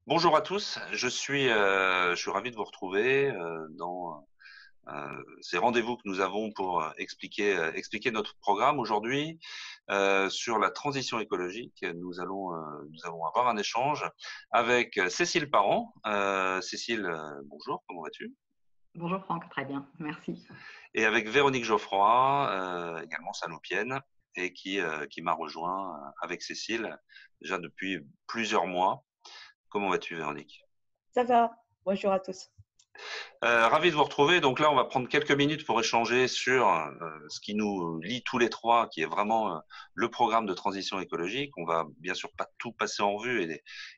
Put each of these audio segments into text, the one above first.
Bonjour à tous, je suis ravi de vous retrouver dans ces rendez-vous que nous avons pour expliquer notre programme aujourd'hui sur la transition écologique. Nous allons avoir un échange avec Cécile Parent. Cécile, bonjour, comment vas-tu? Bonjour Franck, très bien, merci. Et avec Véronique Geoffroy, également sanopienne, et qui m'a rejoint avec Cécile déjà depuis plusieurs mois. Comment vas-tu, Véronique? Ça va. Bonjour à tous. Ravi de vous retrouver. Donc là, on va prendre quelques minutes pour échanger sur ce qui nous lie tous les trois, qui est vraiment le programme de transition écologique. On va bien sûr pas tout passer en revue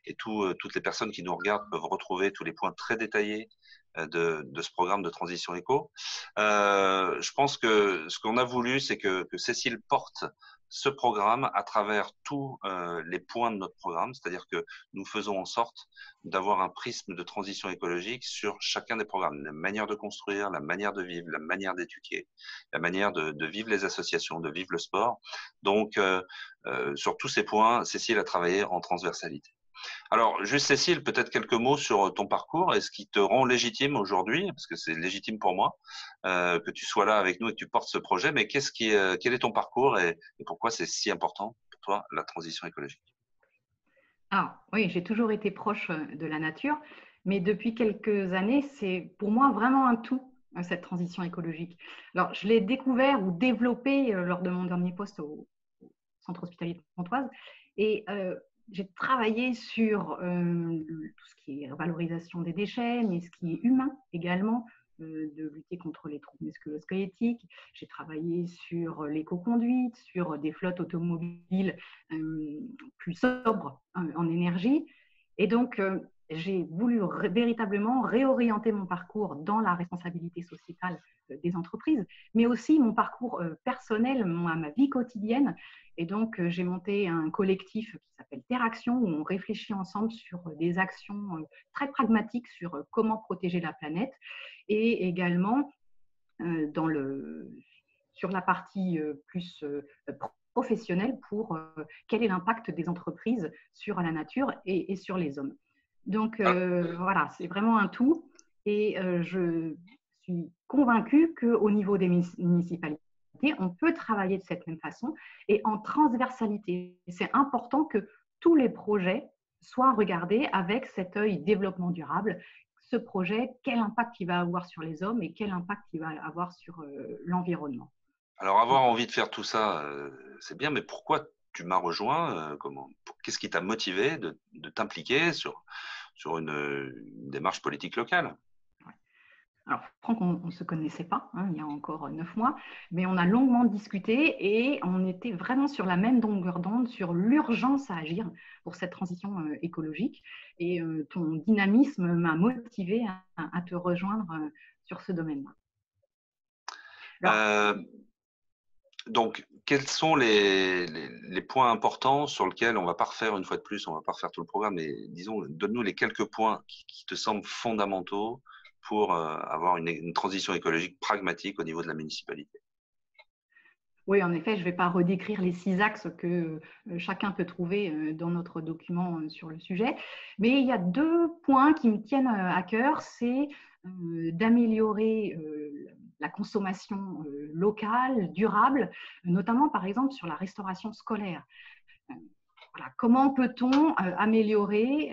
et toutes les personnes qui nous regardent peuvent retrouver tous les points très détaillés de ce programme de transition éco. Je pense que ce qu'on a voulu, c'est que Cécile porte ce programme à travers tous les points de notre programme, c'est-à-dire que nous faisons en sorte d'avoir un prisme de transition écologique sur chacun des programmes, la manière de construire, la manière de vivre, la manière d'étudier, la manière de vivre les associations, de vivre le sport. Donc, sur tous ces points, Cécile a travaillé en transversalité. Alors, juste Cécile, peut-être quelques mots sur ton parcours et ce qui te rend légitime aujourd'hui, parce que c'est légitime pour moi que tu sois là avec nous et que tu portes ce projet. Mais quel est ton parcours et pourquoi c'est si important pour toi la transition écologique? Alors oui, j'ai toujours été proche de la nature, mais depuis quelques années, c'est pour moi vraiment un tout, cette transition écologique. Alors, je l'ai découvert ou développé lors de mon dernier poste au centre hospitalier de Pontoise et j'ai travaillé sur tout ce qui est valorisation des déchets, mais ce qui est humain également, de lutter contre les troubles musculo-squelettiques. J'ai travaillé sur l'éco-conduite, sur des flottes automobiles plus sobres en énergie. Et donc, j'ai voulu véritablement réorienter mon parcours dans la responsabilité sociétale des entreprises, mais aussi mon parcours personnel, ma vie quotidienne. Et donc, j'ai monté un collectif qui s'appelle Terraction, où on réfléchit ensemble sur des actions très pragmatiques sur comment protéger la planète et également dans sur la partie plus professionnelle pour quel est l'impact des entreprises sur la nature et sur les hommes. Donc voilà, c'est vraiment un tout. Et je suis convaincue qu'au niveau des municipalités, on peut travailler de cette même façon et en transversalité. C'est important que tous les projets soient regardés avec cet œil développement durable. Ce projet, quel impact il va avoir sur les hommes et quel impact il va avoir sur l'environnement. Alors, avoir envie de faire tout ça, c'est bien, mais pourquoi tu m'as rejoint? Qu'est-ce qui t'a motivé de t'impliquer sur une démarche politique locale? Alors, Franck, on ne se connaissait pas hein, il y a encore 9 mois, mais on a longuement discuté et on était vraiment sur la même longueur d'onde sur l'urgence à agir pour cette transition écologique. Et ton dynamisme m'a motivé à te rejoindre sur ce domaine-là. Alors, Euh, donc, quels sont les points importants sur lesquels on va pas refaire une fois de plus, on va pas refaire tout le programme, mais disons, donne-nous les quelques points qui te semblent fondamentaux pour avoir une transition écologique pragmatique au niveau de la municipalité. oui, en effet, je ne vais pas redécrire les 6 axes que chacun peut trouver dans notre document sur le sujet, mais il y a 2 points qui me tiennent à cœur, c'est d'améliorer la consommation locale, durable, notamment par exemple sur la restauration scolaire. Voilà. Comment peut-on améliorer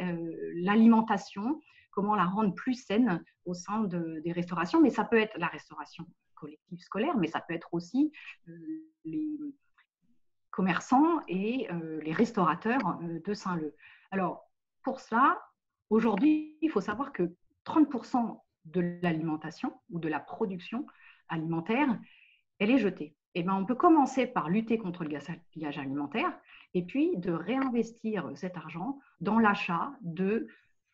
l'alimentation, comment la rendre plus saine au sein des restaurations, mais ça peut être la restauration collective scolaire, mais ça peut être aussi les commerçants et les restaurateurs de Saint-Leu. Alors, pour cela, aujourd'hui, il faut savoir que 30% de l'alimentation ou de la production alimentaire, elle est jetée. Eh bien, on peut commencer par lutter contre le gaspillage alimentaire et puis de réinvestir cet argent dans l'achat d'une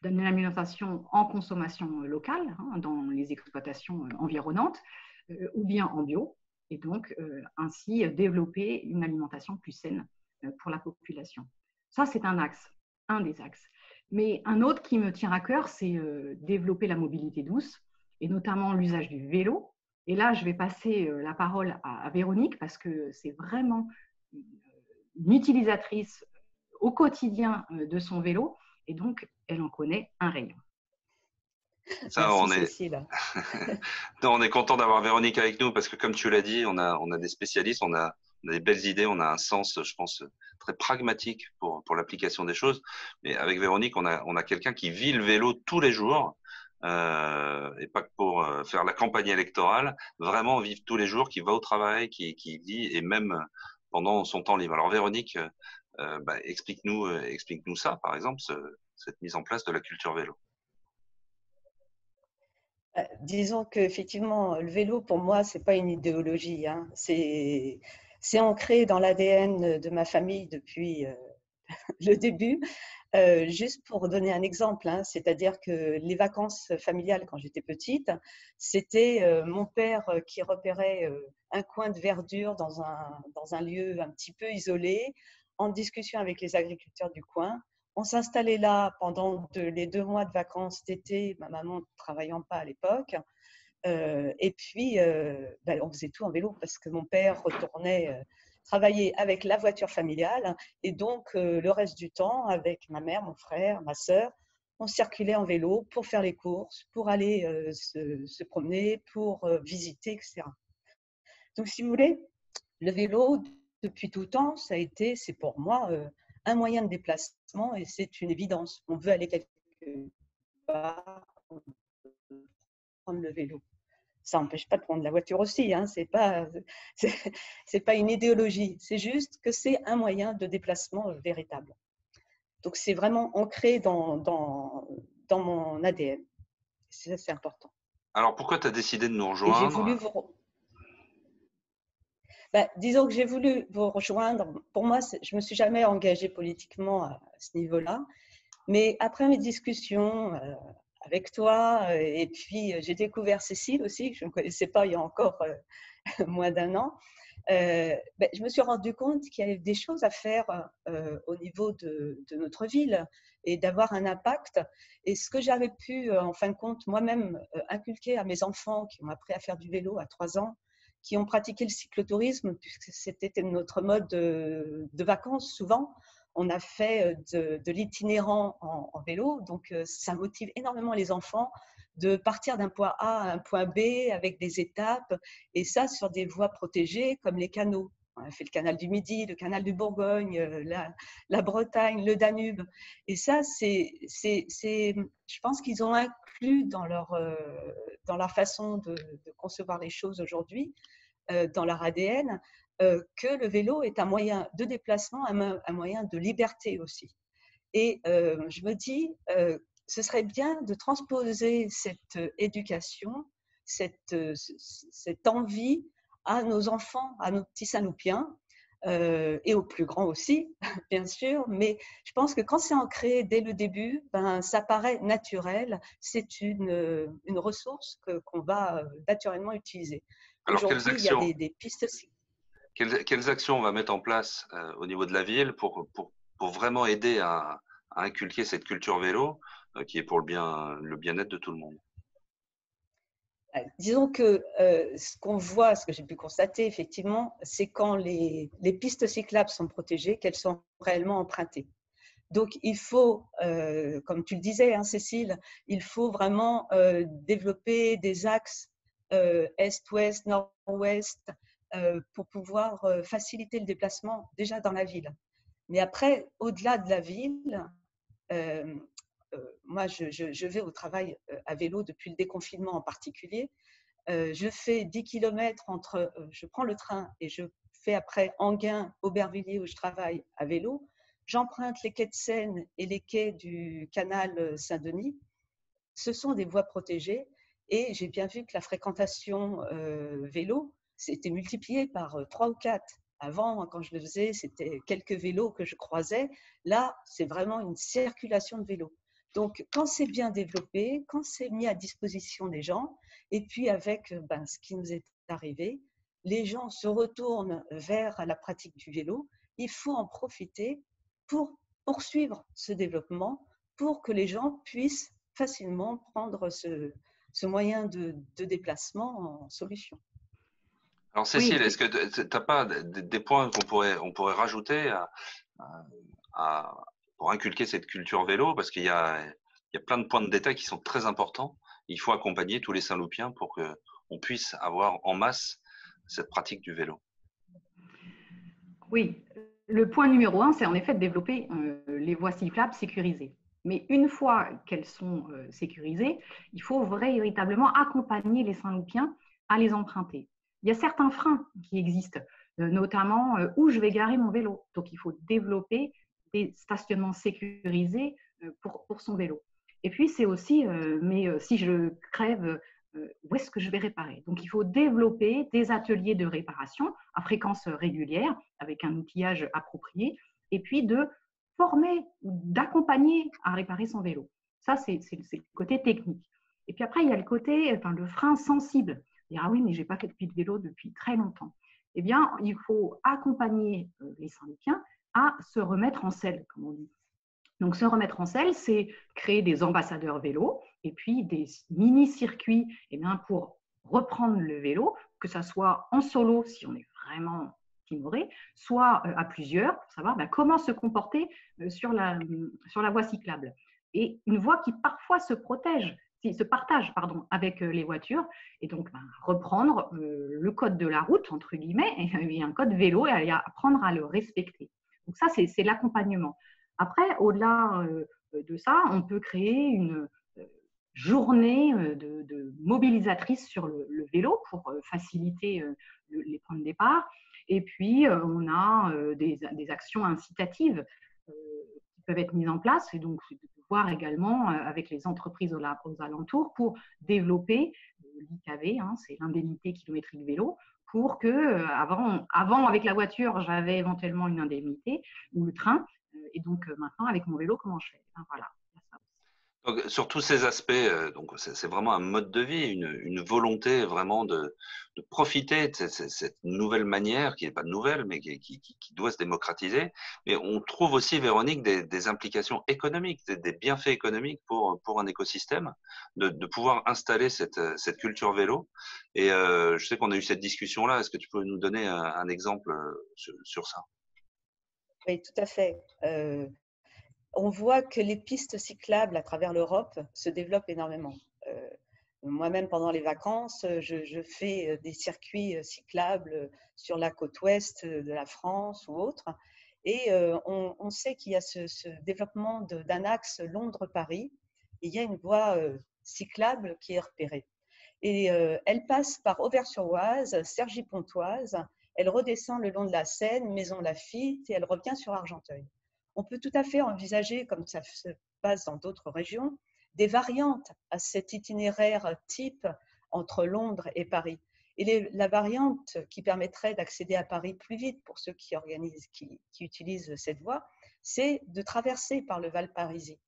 alimentation en consommation locale, hein, dans les exploitations environnantes, ou bien en bio, et donc ainsi développer une alimentation plus saine pour la population. Ça, c'est un des axes. Mais un autre qui me tient à cœur, c'est développer la mobilité douce, et notamment l'usage du vélo. Et là, je vais passer la parole à Véronique parce que c'est vraiment une utilisatrice au quotidien de son vélo Et donc, elle en connaît un rayon. Ça, Merci Cécile. on est content d'avoir Véronique avec nous parce que comme tu l'as dit, on a des spécialistes, on a des belles idées, on a un sens, je pense, très pragmatique pour l'application des choses. Mais avec Véronique, on a quelqu'un qui vit le vélo tous les jours, et pas que pour faire la campagne électorale, vraiment vivre tous les jours, qui va au travail, qui vit et même pendant son temps libre. Alors Véronique, explique-nous ça, par exemple, cette mise en place de la culture vélo. Disons qu'effectivement, le vélo, pour moi, ce n'est pas une idéologie, hein. C'est ancré dans l'ADN de ma famille depuis le début. Juste pour donner un exemple, hein, c'est-à-dire que les vacances familiales quand j'étais petite, c'était mon père qui repérait un coin de verdure dans un lieu un petit peu isolé, en discussion avec les agriculteurs du coin. On s'installait là pendant les 2 mois de vacances d'été, ma maman ne travaillant pas à l'époque. Et puis, on faisait tout en vélo parce que mon père retournait travailler avec la voiture familiale. Et donc, le reste du temps, avec ma mère, mon frère, ma sœur, on circulait en vélo pour faire les courses, pour aller se promener, pour visiter, etc. Donc, si vous voulez, le vélo, depuis tout temps, c'est pour moi un moyen de déplacement et c'est une évidence. On veut aller quelque part, on peut prendre le vélo. Ça n'empêche pas de prendre la voiture aussi, hein. C'est pas une idéologie, c'est juste que c'est un moyen de déplacement véritable. Donc c'est vraiment ancré dans mon ADN. C'est important. Alors pourquoi tu as décidé de nous Et j'ai voulu rejoindre? disons que j'ai voulu vous rejoindre. Pour moi, je ne me suis jamais engagée politiquement à ce niveau-là. Mais après mes discussions avec toi, et puis j'ai découvert Cécile aussi, que je ne connaissais pas il y a encore moins d'un an, je me suis rendu compte qu'il y avait des choses à faire au niveau de notre ville et d'avoir un impact. Et ce que j'avais pu, en fin de compte, moi-même inculquer à mes enfants qui ont appris à faire du vélo à 3 ans, qui ont pratiqué le cyclotourisme, puisque c'était notre mode de vacances souvent. On a fait de l'itinérant en vélo, donc ça motive énormément les enfants de partir d'un point A à un point B avec des étapes, et ça sur des voies protégées comme les canaux. On a fait le canal du Midi, le canal de Bourgogne, la Bretagne, le Danube. Et ça, je pense qu'ils ont inclus dans leur façon de concevoir les choses aujourd'hui, dans leur ADN, que le vélo est un moyen de déplacement, un moyen de liberté aussi. Et je me dis, ce serait bien de transposer cette éducation, cette envie à nos enfants, à nos petits Saint-Loupiens, et aux plus grands aussi, bien sûr. Mais je pense que quand c'est ancré dès le début, ça paraît naturel. C'est une ressource qu'on va naturellement utiliser. Alors Aujourd'hui, il y a des pistes. quelles actions on va mettre en place au niveau de la ville pour vraiment aider à inculquer cette culture vélo qui est pour le bien-être de tout le monde? Disons que ce qu'on voit, ce que j'ai pu constater effectivement, c'est quand les pistes cyclables sont protégées, qu'elles sont réellement empruntées. Donc il faut, comme tu le disais, hein, Cécile, il faut vraiment développer des axes est-ouest, nord-ouest, pour pouvoir faciliter le déplacement déjà dans la ville. Mais après, au-delà de la ville, moi je vais au travail à vélo depuis le déconfinement en particulier. Je fais 10 km je prends le train et je fais après Enghien, Aubervilliers où je travaille à vélo. J'emprunte les quais de Seine et les quais du canal Saint-Denis. Ce sont des voies protégées et j'ai bien vu que la fréquentation vélo s'était multipliée par 3 ou 4. Avant, quand je le faisais, c'était quelques vélos que je croisais. Là, c'est vraiment une circulation de vélos. Donc, quand c'est bien développé, quand c'est mis à disposition des gens, et puis avec ce qui nous est arrivé, les gens se retournent vers la pratique du vélo. Il faut en profiter pour poursuivre ce développement, pour que les gens puissent facilement prendre ce moyen de déplacement en solution. Alors Cécile, Oui, est-ce que tu n'as pas des points on pourrait rajouter pour inculquer cette culture vélo, parce qu'il y a plein de points de détail qui sont très importants. Il faut accompagner tous les Saint-Loupiens pour qu'on puisse avoir en masse cette pratique du vélo. Oui, le point numéro 1, c'est en effet de développer les voies cyclables sécurisées. Mais une fois qu'elles sont sécurisées, il faut véritablement accompagner les Saint-Loupiens à les emprunter. Il y a certains freins qui existent, notamment où je vais garer mon vélo. Donc, il faut développer des stationnements sécurisés pour son vélo. Et puis, c'est aussi, mais si je crève, où est-ce que je vais réparer? Donc, il faut développer des ateliers de réparation à fréquence régulière avec un outillage approprié et puis de former ou d'accompagner à réparer son vélo. Ça, c'est le côté technique. Et puis après, il y a le côté, le frein sensible. Ah oui, mais je n'ai pas fait de vélo depuis très longtemps. Eh bien, il faut accompagner les Saint-Loupiens à se remettre en selle, comme on dit. Donc, se remettre en selle, c'est créer des ambassadeurs vélo et puis des mini-circuits pour reprendre le vélo, que ce soit en solo si on est vraiment timoré, soit à plusieurs pour savoir comment se comporter sur la voie cyclable. Et une voie qui parfois se partage avec les voitures et donc reprendre le code de la route, entre guillemets, et un code vélo et apprendre à le respecter. Donc ça, c'est l'accompagnement. Après, au-delà de ça, on peut créer une journée de mobilisatrice sur le vélo pour faciliter les points de départ. Et puis, on a des actions incitatives qui peuvent être mises en place et donc de voir également avec les entreprises aux alentours pour développer l'IKV, c'est l'indemnité kilométrique vélo, pour que avant avec la voiture, j'avais éventuellement une indemnité ou le train. Et donc maintenant, avec mon vélo, comment je fais? Voilà. Donc, sur tous ces aspects, donc c'est vraiment un mode de vie, une volonté vraiment de profiter de cette nouvelle manière, qui n'est pas nouvelle, mais qui doit se démocratiser. Mais on trouve aussi, Véronique, des implications économiques, des bienfaits économiques pour un écosystème, de pouvoir installer cette culture vélo. Et je sais qu'on a eu cette discussion-là. Est-ce que tu peux nous donner un exemple sur ça? Oui, tout à fait. On voit que les pistes cyclables à travers l'Europe se développent énormément. Moi-même, pendant les vacances, je fais des circuits cyclables sur la côte ouest de la France ou autre. Et on sait qu'il y a ce développement d'un axe Londres-Paris. Il y a une voie cyclable qui est repérée. Et elle passe par Auvers-sur-Oise, Cergy-Pontoise, elle redescend le long de la Seine, Maisons-Laffitte, et elle revient sur Argenteuil. On peut tout à fait envisager, comme ça se passe dans d'autres régions, des variantes à cet itinéraire type entre Londres et Paris. Et la variante qui permettrait d'accéder à Paris plus vite pour ceux qui utilisent cette voie, c'est de traverser par le Val-Parisis.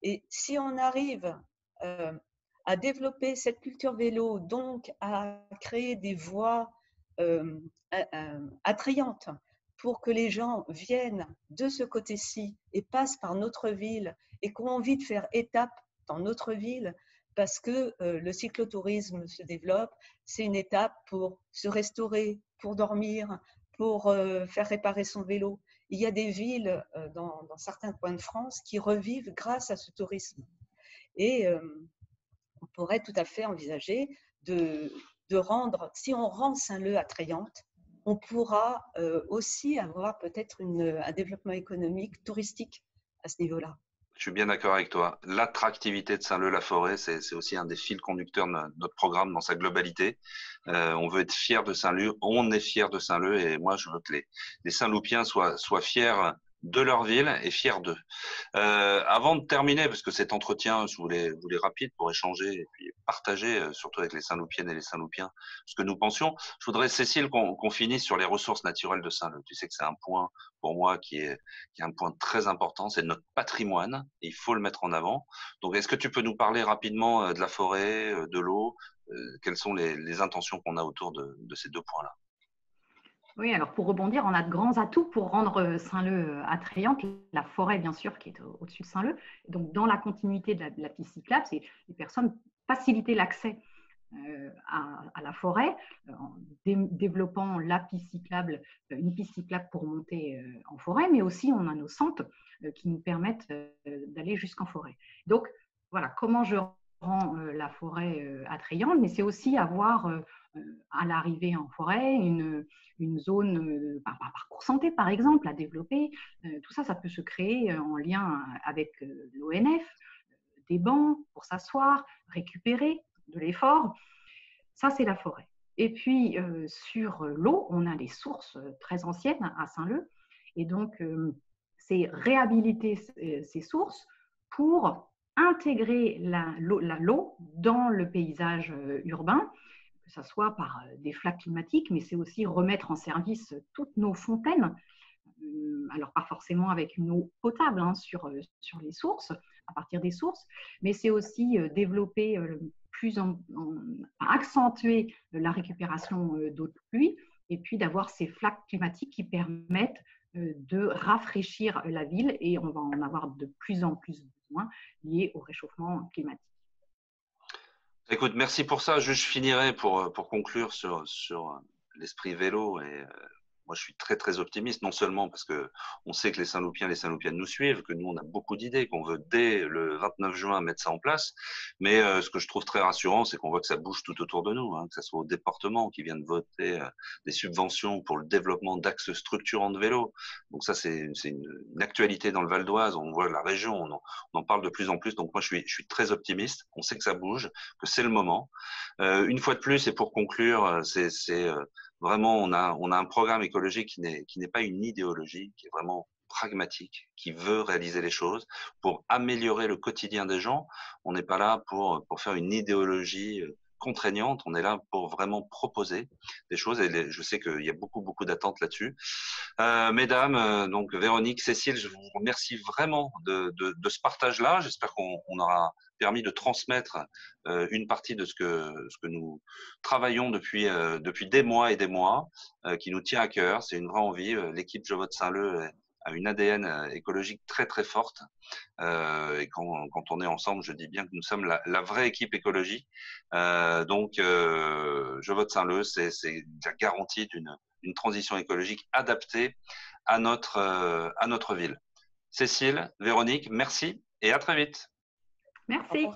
Et si on arrive à développer cette culture vélo, donc à créer des voies attrayantes pour que les gens viennent de ce côté-ci et passent par notre ville et qu'on a envie de faire étape dans notre ville parce que le cyclotourisme se développe, c'est une étape pour se restaurer, pour dormir, pour faire réparer son vélo. Il y a des villes dans certains coins de France qui revivent grâce à ce tourisme. Et on pourrait tout à fait envisager de rendre, si on rend Saint-Leu attrayante, on pourra aussi avoir peut-être un développement économique, touristique à ce niveau-là. Je suis bien d'accord avec toi. L'attractivité de Saint-Leu-la-Forêt, c'est aussi un des fils conducteurs de notre programme dans sa globalité. On veut être fier de Saint-Leu, on est fier de Saint-Leu et moi je veux que les Saint-Loupiens soient fiers de leur ville et fiers d'eux. Avant de terminer, parce que cet entretien, je voulais rapide pour échanger et puis partager, surtout avec les Saint-Loupiennes et les Saint-Loupiens, ce que nous pensions. Je voudrais, Cécile, qu'on finisse sur les ressources naturelles de Saint-Leu. Tu sais que c'est un point pour moi qui est un point très important, c'est notre patrimoine et il faut le mettre en avant. Donc, est-ce que tu peux nous parler rapidement de la forêt, de l'eau, quelles sont les intentions qu'on a autour de ces deux points-là? Oui, alors pour rebondir, on a de grands atouts pour rendre Saint-Leu attrayante. La forêt, bien sûr, qui est au-dessus de Saint-Leu. Donc, dans la continuité de la piste cyclable, c'est les personnes faciliter l'accès à la forêt, en développant la piste cyclable, une piste cyclable pour monter en forêt, mais aussi on a nos centres qui nous permettent d'aller jusqu'en forêt. Donc voilà, comment je rends la forêt attrayante, mais c'est aussi avoir à l'arrivée en forêt une zone, par parcours santé par exemple, à développer. Tout ça, ça peut se créer en lien avec l'ONF, des bancs pour s'asseoir, récupérer de l'effort. Ça, c'est la forêt. Et puis, sur l'eau, on a les sources très anciennes à Saint-Leu. Et donc, c'est réhabiliter ces sources pour intégrer l'eau dans le paysage urbain, que ce soit par des flaques climatiques, mais c'est aussi remettre en service toutes nos fontaines. Alors, pas forcément avec une eau potable sur les sources, à partir des sources, mais c'est aussi développer accentuer la récupération d'eau de pluie et puis d'avoir ces flaques climatiques qui permettent de rafraîchir la ville et on va en avoir de plus en plus besoin liés au réchauffement climatique. Écoute, merci pour ça. Je finirai pour conclure sur l'esprit vélo et moi, je suis très, très optimiste, non seulement parce que on sait que les Saint-Loupiens, les Saint-Loupiennes nous suivent, que nous, on a beaucoup d'idées, qu'on veut dès le 29 juin mettre ça en place. Mais ce que je trouve très rassurant, c'est qu'on voit que ça bouge tout autour de nous, hein, que ce soit au département qui vient de voter des subventions pour le développement d'axes structurants de vélo. Donc ça, c'est une actualité dans le Val d'Oise. On voit la région, on en parle de plus en plus. Donc moi, je suis très optimiste. On sait que ça bouge, que c'est le moment. Une fois de plus, et pour conclure, vraiment, on a un programme écologique qui n'est pas une idéologie, qui est vraiment pragmatique, qui veut réaliser les choses pour améliorer le quotidien des gens. On n'est pas là pour faire une idéologie contraignante, on est là pour vraiment proposer des choses et je sais qu'il y a beaucoup, beaucoup d'attentes là-dessus. Mesdames, donc Véronique, Cécile, je vous remercie vraiment de ce partage-là. J'espère qu'on aura permis de transmettre une partie de ce que nous travaillons depuis des mois et des mois, qui nous tient à cœur. C'est une vraie envie. L'équipe Je vote Saint-Leu a une ADN écologique très très forte. Et quand on est ensemble, je dis bien que nous sommes la vraie équipe écologie. Donc, Je vote Saint-Leu, c'est la garantie d'une transition écologique adaptée à notre ville. Cécile, Véronique, merci et à très vite. Merci.